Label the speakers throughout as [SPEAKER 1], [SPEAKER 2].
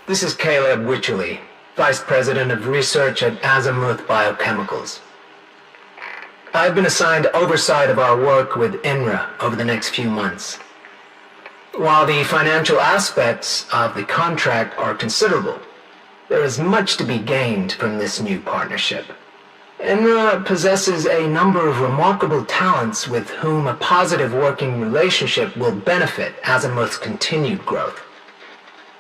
[SPEAKER 1] This is Caleb Wycherley, Vice President of Research at Azimuth Biochemicals. I've been assigned oversight of our work with INRA over the next few months. While the financial aspects of the contract are considerable, there is much to be gained from this new partnership. INRA possesses a number of remarkable talents with whom a positive working relationship will benefit Azimuth's continued growth.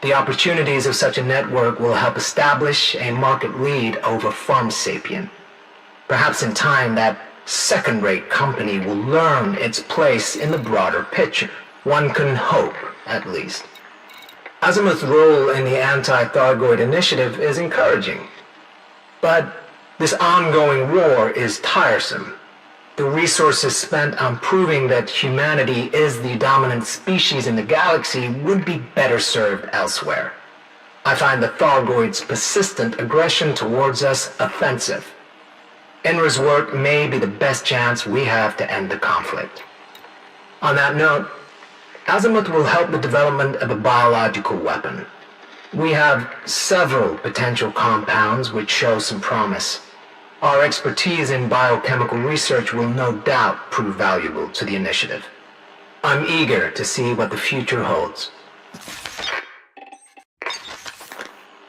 [SPEAKER 1] The opportunities of such a network will help establish a market lead over Pharmasapien. Perhaps in time that second-rate company will learn its place in the broader picture. One can hope, at least. Azimuth's role in the anti-Thargoid initiative is encouraging. But this ongoing war is tiresome. The resources spent on proving that humanity is the dominant species in the galaxy would be better served elsewhere. I find the Thargoids' persistent aggression towards us offensive. INRA's work may be the best chance we have to end the conflict. On that note, Azimuth will help the development of a biological weapon. We have several potential compounds which show some promise. Our expertise in biochemical research will no doubt prove valuable to the initiative. I'm eager to see what the future holds.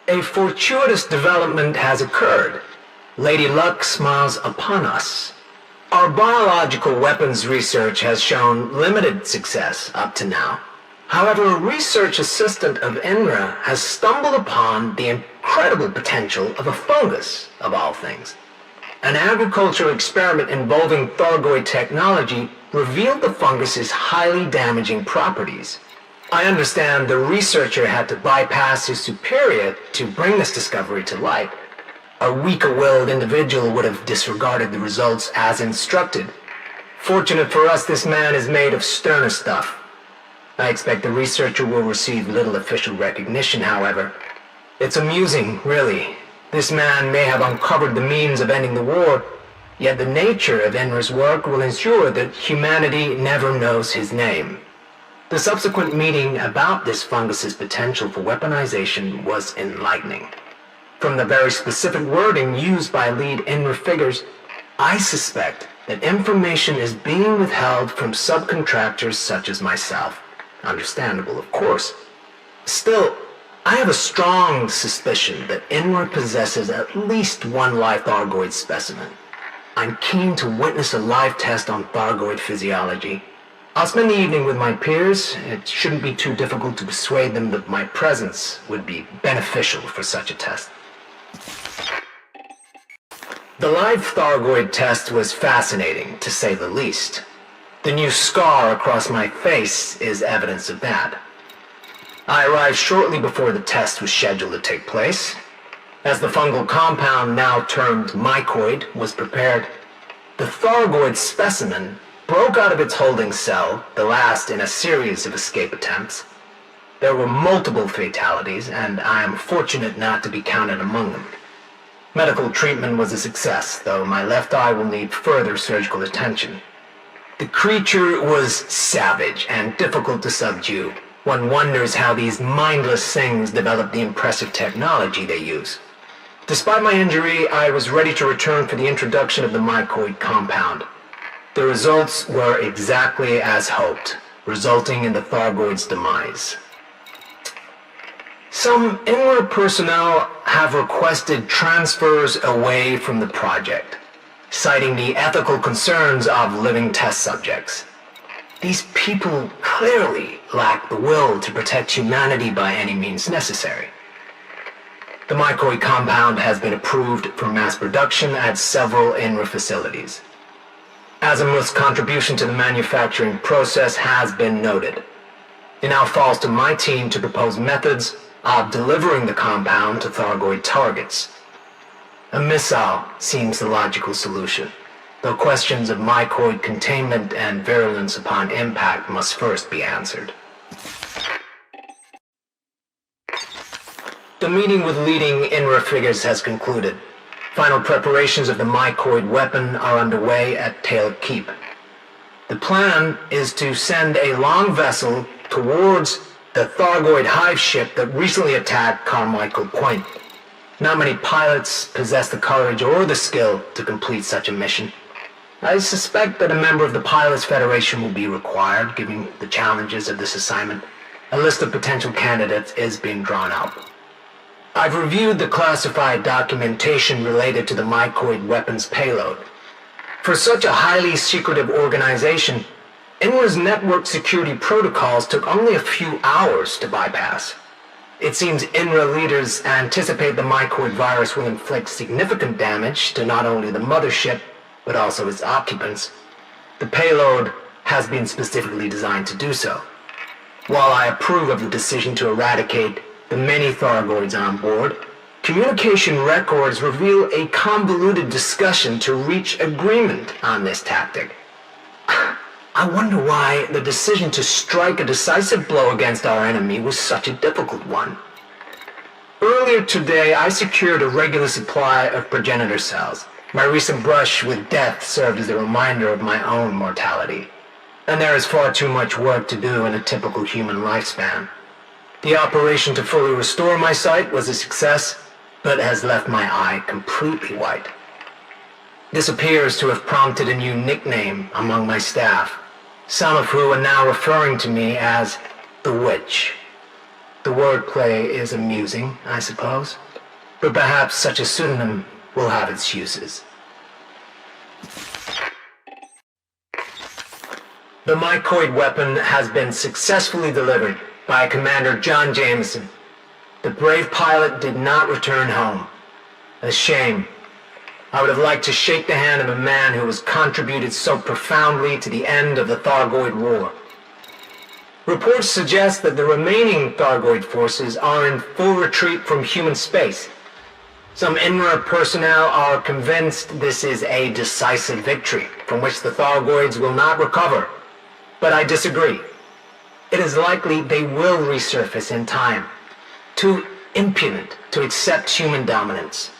[SPEAKER 1] A fortuitous development has occurred. Lady Luck smiles upon us. Our biological weapons research has shown limited success up to now. However, a research assistant of INRA has stumbled upon the incredible potential of a fungus, of all things. An agricultural experiment involving Thargoid technology revealed the fungus's highly damaging properties. I understand the researcher had to bypass his superior to bring this discovery to light. A weaker-willed individual would have disregarded the results as instructed. Fortunate for us, this man is made of sterner stuff. I expect the researcher will receive little official recognition, however. It's amusing, really. This man may have uncovered the means of ending the war, yet the nature of INRA's work will ensure that humanity never knows his name. The subsequent meeting about this fungus's potential for weaponization was enlightening. From the very specific wording used by lead INRA figures, I suspect that information is being withheld from subcontractors such as myself. Understandable, of course. Still, I have a strong suspicion that INRA possesses at least one live Thargoid specimen. I'm keen to witness a live test on Thargoid physiology. I'll spend the evening with my peers. It shouldn't be too difficult to persuade them that my presence would be beneficial for such a test. The live Thargoid test was fascinating, to say the least. The new scar across my face is evidence of that. I arrived shortly before the test was scheduled to take place. As the fungal compound, now termed mycoid, was prepared, the Thargoid specimen broke out of its holding cell, the last in a series of escape attempts. There were multiple fatalities, and I am fortunate not to be counted among them. Medical treatment was a success, though my left eye will need further surgical attention. The creature was savage and difficult to subdue. One wonders how these mindless things develop the impressive technology they use. Despite my injury, I was ready to return for the introduction of the mycoid compound. The results were exactly as hoped, resulting in the Thargoid's demise. Some INRA personnel have requested transfers away from the project, citing the ethical concerns of living test subjects. These people clearly lack the will to protect humanity by any means necessary. The mycoid compound has been approved for mass production at several INRA facilities. Azimuth's contribution to the manufacturing process has been noted. It now falls to my team to propose methods of delivering the compound to Thargoid targets. A missile seems the logical solution, though questions of mycoid containment and virulence upon impact must first be answered. The meeting with leading INRA figures has concluded. Final preparations of the mycoid weapon are underway at Tail Keep. The plan is to send a long vessel towards the Thargoid hive ship that recently attacked Carmichael Point. Not many pilots possess the courage or the skill to complete such a mission. I suspect that a member of the Pilots Federation will be required, given the challenges of this assignment. A list of potential candidates is being drawn up. I've reviewed the classified documentation related to the mycoid weapons payload. For such a highly secretive organization, INRA's network security protocols took only a few hours to bypass. It seems INRA leaders anticipate the mycoid virus will inflict significant damage to not only the mothership, but also its occupants. The payload has been specifically designed to do so. While I approve of the decision to eradicate the many Thargoids on board, communication records reveal a convoluted discussion to reach agreement on this tactic. I wonder why the decision to strike a decisive blow against our enemy was such a difficult one. Earlier today, I secured a regular supply of progenitor cells. My recent brush with death served as a reminder of my own mortality. And there is far too much work to do in a typical human lifespan. The operation to fully restore my sight was a success, but has left my eye completely white. This appears to have prompted a new nickname among my staff, some of who are now referring to me as the Witch. The wordplay is amusing, I suppose, but perhaps such a pseudonym will have its uses. The mycoid weapon has been successfully delivered by Commander John Jameson. The brave pilot did not return home. A shame. I would have liked to shake the hand of a man who has contributed so profoundly to the end of the Thargoid War. Reports suggest that the remaining Thargoid forces are in full retreat from human space. Some INRA personnel are convinced this is a decisive victory from which the Thargoids will not recover, but I disagree. It is likely they will resurface in time, too impudent to accept human dominance.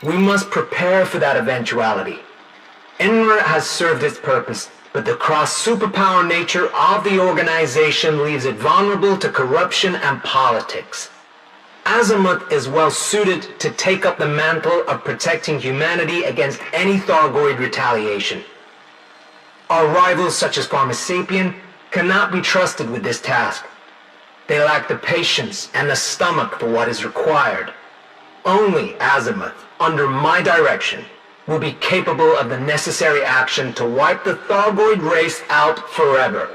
[SPEAKER 1] We must prepare for that eventuality. INRA has served its purpose, but the cross-superpower nature of the organization leaves it vulnerable to corruption and politics. Azimuth is well suited to take up the mantle of protecting humanity against any Thargoid retaliation. Our rivals such as Pharmasapien cannot be trusted with this task. They lack the patience and the stomach for what is required. Only Azimuth, under my direction, will be capable of the necessary action to wipe the Thargoid race out forever.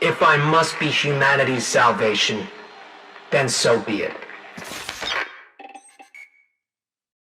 [SPEAKER 1] If I must be humanity's salvation, then so be it.